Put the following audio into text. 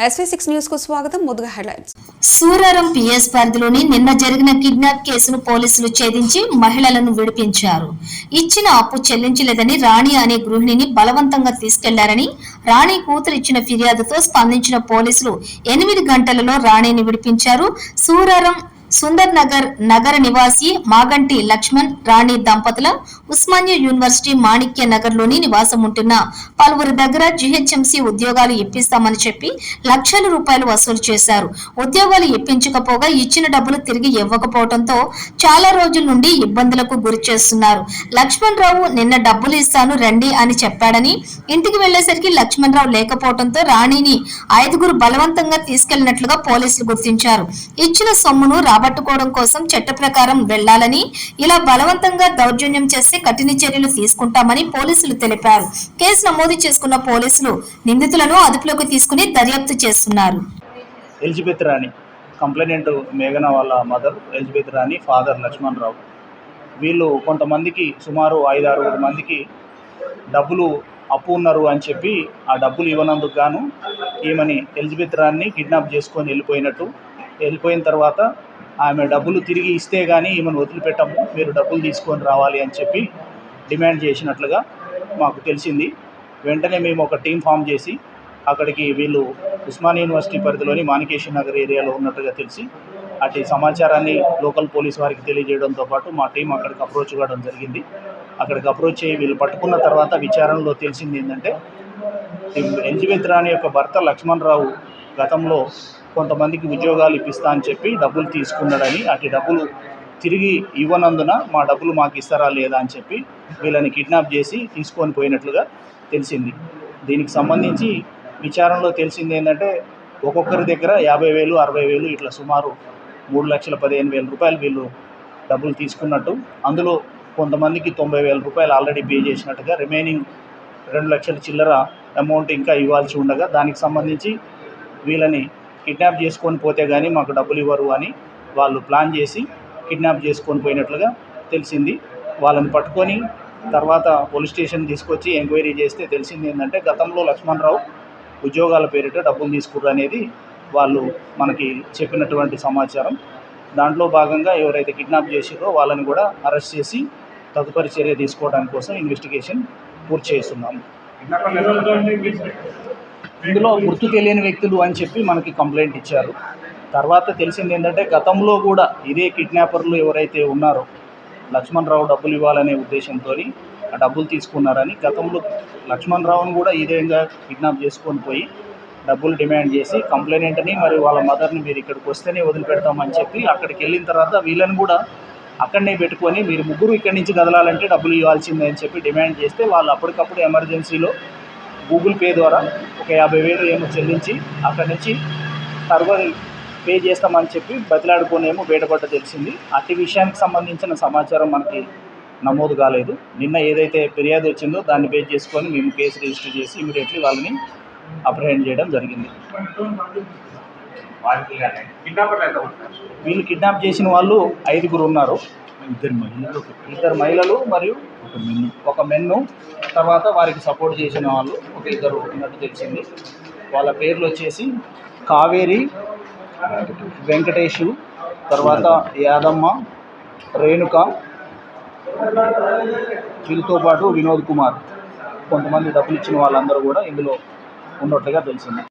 SV6 news కు స్వాగతం. ముందుగా హెడ్లైన్స్. సూరారం పిఎస్ పరిధిలోని నిన్న జరిగిన కిడ్నాప్ కేసును పోలీసులు ఛేదించి మహిళలను విడిపించారు. ఇచ్చిన అప్పు చెల్లించలేదని రాణి అనే గృహిణిని బలవంతంగా తీసుకెళ్లారని రాణి కూతురు ఇచ్చిన ఫిర్యాదుతో స్పందించిన పోలీసులు 8 గంటలలో రాణిని విడిపించారు. సూరారం సుందర్ నగర్ నగర నివాసి మాగంటి లక్ష్మణ్ రాణి దంపతుల ఉస్మానియా యూనివర్సిటీ మాణిక్య నగర్ లోని నివాసం ఉంటున్న పలువురి దగ్గర జిహెచ్ఎంసీ ఉద్యోగాలు ఇప్పిస్తామని చెప్పి లక్షల రూపాయలు వసూలు చేశారు. ఉద్యోగాలు ఇప్పించకపోగా ఇచ్చిన డబ్బులు తిరిగి ఇవ్వకపోవడంతో చాలా రోజుల నుండి ఇబ్బందులకు గురి చేస్తున్నారు. లక్ష్మణ్ రావు నిన్న డబ్బులు ఇస్తాను రండి అని చెప్పాడని ఇంటికి వెళ్లేసరికి లక్ష్మణ్ రావు లేకపోవడంతో రాణిని 5 బలవంతంగా తీసుకెళ్లినట్లుగా పోలీసులు గుర్తించారు. ఇచ్చిన సొమ్మును రాబట్టుకోవడం కోసం చట్ట ప్రకారం వెళ్లాలని, ఇలా బలవంతంగా దౌర్జన్యం చేస్తే కఠిన చర్యలు తీసుకుంటామని పోలీసులు తెలిపారు. కేసు నమోదు చేసుకున్న పోలీసులు నిందితులను అదుపులోకి తీసుకుని దర్యాప్తు చేస్తున్నారు. ఎలిజబెత్ రాణి కంప్లైనెంట్ మేఘన వాళ్ళ మదర్ ఎలిజబెత్ రాణి, ఫాదర్ లక్ష్మణ్ రావు, వీళ్ళు కొంతమందికి సుమారు 5-6 మందికి డబ్బులు అప్పు ఉన్నారు అని చెప్పి ఆ డబ్బులు ఇవ్వనందుకు గాను ఈమెని ఎలిజబెత్ రాణిని కిడ్నాప్ చేసుకొని వెళ్ళిపోయిన తర్వాత ఆమె డబ్బులు తిరిగి ఇస్తే కానీ ఈమెను వదిలిపెట్టము, మీరు డబ్బులు తీసుకొని రావాలి అని చెప్పి డిమాండ్ చేసినట్లుగా మాకు తెలిసింది. వెంటనే మేము ఒక టీం ఫామ్ చేసి అక్కడికి వీళ్ళు ఉస్మానియా యూనివర్సిటీ పరిధిలోని మాణికేశ్వర నగర్ ఏరియాలో ఉన్నట్టుగా తెలిసి అటు సమాచారాన్ని లోకల్ పోలీస్ వారికి తెలియజేయడంతో పాటు మా టీం అక్కడికి అప్రోచ్ కావడం జరిగింది. అక్కడికి అప్రోచ్ అయ్యి వీళ్ళు పట్టుకున్న తర్వాత విచారణలో తెలిసింది ఏంటంటే ఎలిజబెత్ రాణి యొక్క భర్త లక్ష్మణ్ రావు గతంలో కొంతమందికి ఉద్యోగాలు ఇప్పిస్తా అని చెప్పి డబ్బులు తీసుకున్నాడని, అటు డబ్బులు తిరిగి ఇవ్వనందున మా డబ్బులు మాకు ఇస్తారా లేదా అని చెప్పి వీళ్ళని కిడ్నాప్ చేసి తీసుకొని పోయినట్లుగా తెలిసింది. దీనికి సంబంధించి విచారణలో తెలిసింది ఏంటంటే ఒక్కొక్కరి దగ్గర 50,000, 60,000 ఇట్లా సుమారు 3,15,000 రూపాయలు వీళ్ళు డబ్బులు తీసుకున్నట్టు, అందులో కొంతమందికి 90,000 రూపాయలు ఆల్రెడీ పే చేసినట్టుగా, రిమైనింగ్ 2 లక్షల చిల్లర అమౌంట్ ఇంకా ఇవ్వాల్సి ఉండగా దానికి సంబంధించి వీళ్ళని కిడ్నాప్ చేసుకొని పోతే కానీ మాకు డబ్బులు ఇవ్వరు అని వాళ్ళు ప్లాన్ చేసి కిడ్నాప్ చేసుకొని పోయినట్లుగా తెలిసింది. వాళ్ళని పట్టుకొని తర్వాత పోలీస్ స్టేషన్ తీసుకొచ్చి ఎంక్వైరీ చేస్తే తెలిసింది ఏంటంటే గతంలో లక్ష్మణ్ రావు ఉద్యోగాల పేరిట డబ్బులు తీసుకుర్రు అనేది వాళ్ళు మనకి చెప్పినటువంటి సమాచారం. దాంట్లో భాగంగా ఎవరైతే కిడ్నాప్ చేసిరో వాళ్ళని కూడా అరెస్ట్ చేసి తదుపరి చర్య తీసుకోవడానికి కోసం ఇన్వెస్టిగేషన్ పూర్తి చేస్తున్నాము. ఇందులో గుర్తు తెలియని వ్యక్తులు అని చెప్పి మనకి కంప్లైంట్ ఇచ్చారు. తర్వాత తెలిసింది ఏంటంటే గతంలో కూడా ఇదే కిడ్నాపర్లు ఎవరైతే ఉన్నారో లక్ష్మణ్ రావు డబ్బులు ఇవ్వాలనే ఉద్దేశంతో ఆ డబ్బులు తీసుకున్నారని, గతంలో లక్ష్మణ్ రావును కూడా ఇదే విధంగా కిడ్నాప్ చేసుకొని పోయి డబ్బులు డిమాండ్ చేసి కంప్లైనెంట్ని మరియు వాళ్ళ మదర్ని మీరు ఇక్కడికి వస్తేనే వదిలిపెడతామని చెప్పి అక్కడికి వెళ్ళిన తర్వాత వీళ్ళని కూడా అక్కడనే పెట్టుకొని మీరు ముగ్గురు ఇక్కడి నుంచి కదలాలంటే డబ్బులు ఇవ్వాల్సిందే అని చెప్పి డిమాండ్ చేస్తే వాళ్ళు అప్పటికప్పుడు ఎమర్జెన్సీలో గూగుల్ పే ద్వారా ఒక 50,000 ఏమో చెల్లించి అక్కడి నుంచి సర్వర్ పే చేస్తామని చెప్పి బతిలాడుకోనేమో బయటపడ్డ తెలిసింది. అట్టి విషయానికి సంబంధించిన సమాచారం మనకి నమోదు కాలేదు. నిన్న ఏదైతే ఫిర్యాదు వచ్చిందో దాన్ని బేస్ చేసుకొని మేము కేసు రిజిస్టర్ చేసి ఇమీడియట్లీ వాళ్ళని అప్రహెండ్ చేయడం జరిగింది. వీళ్ళు కిడ్నాప్ చేసిన వాళ్ళు 5 ఉన్నారు. 2 మహిళలు మరియు ఒక మెన్ను, తర్వాత వారికి సపోర్ట్ చేసిన వాళ్ళు ఒక 2 ఉన్నట్టు తెలిసింది. వాళ్ళ పేర్లు వచ్చేసి కావేరి, వెంకటేషు, తర్వాత యాదమ్మ, రేణుక, వీళ్ళతో పాటు వినోద్ కుమార్, కొంతమంది డబ్బులు ఇచ్చిన వాళ్ళందరూ కూడా ఇందులో ఉన్నట్లుగా తెలిసింది.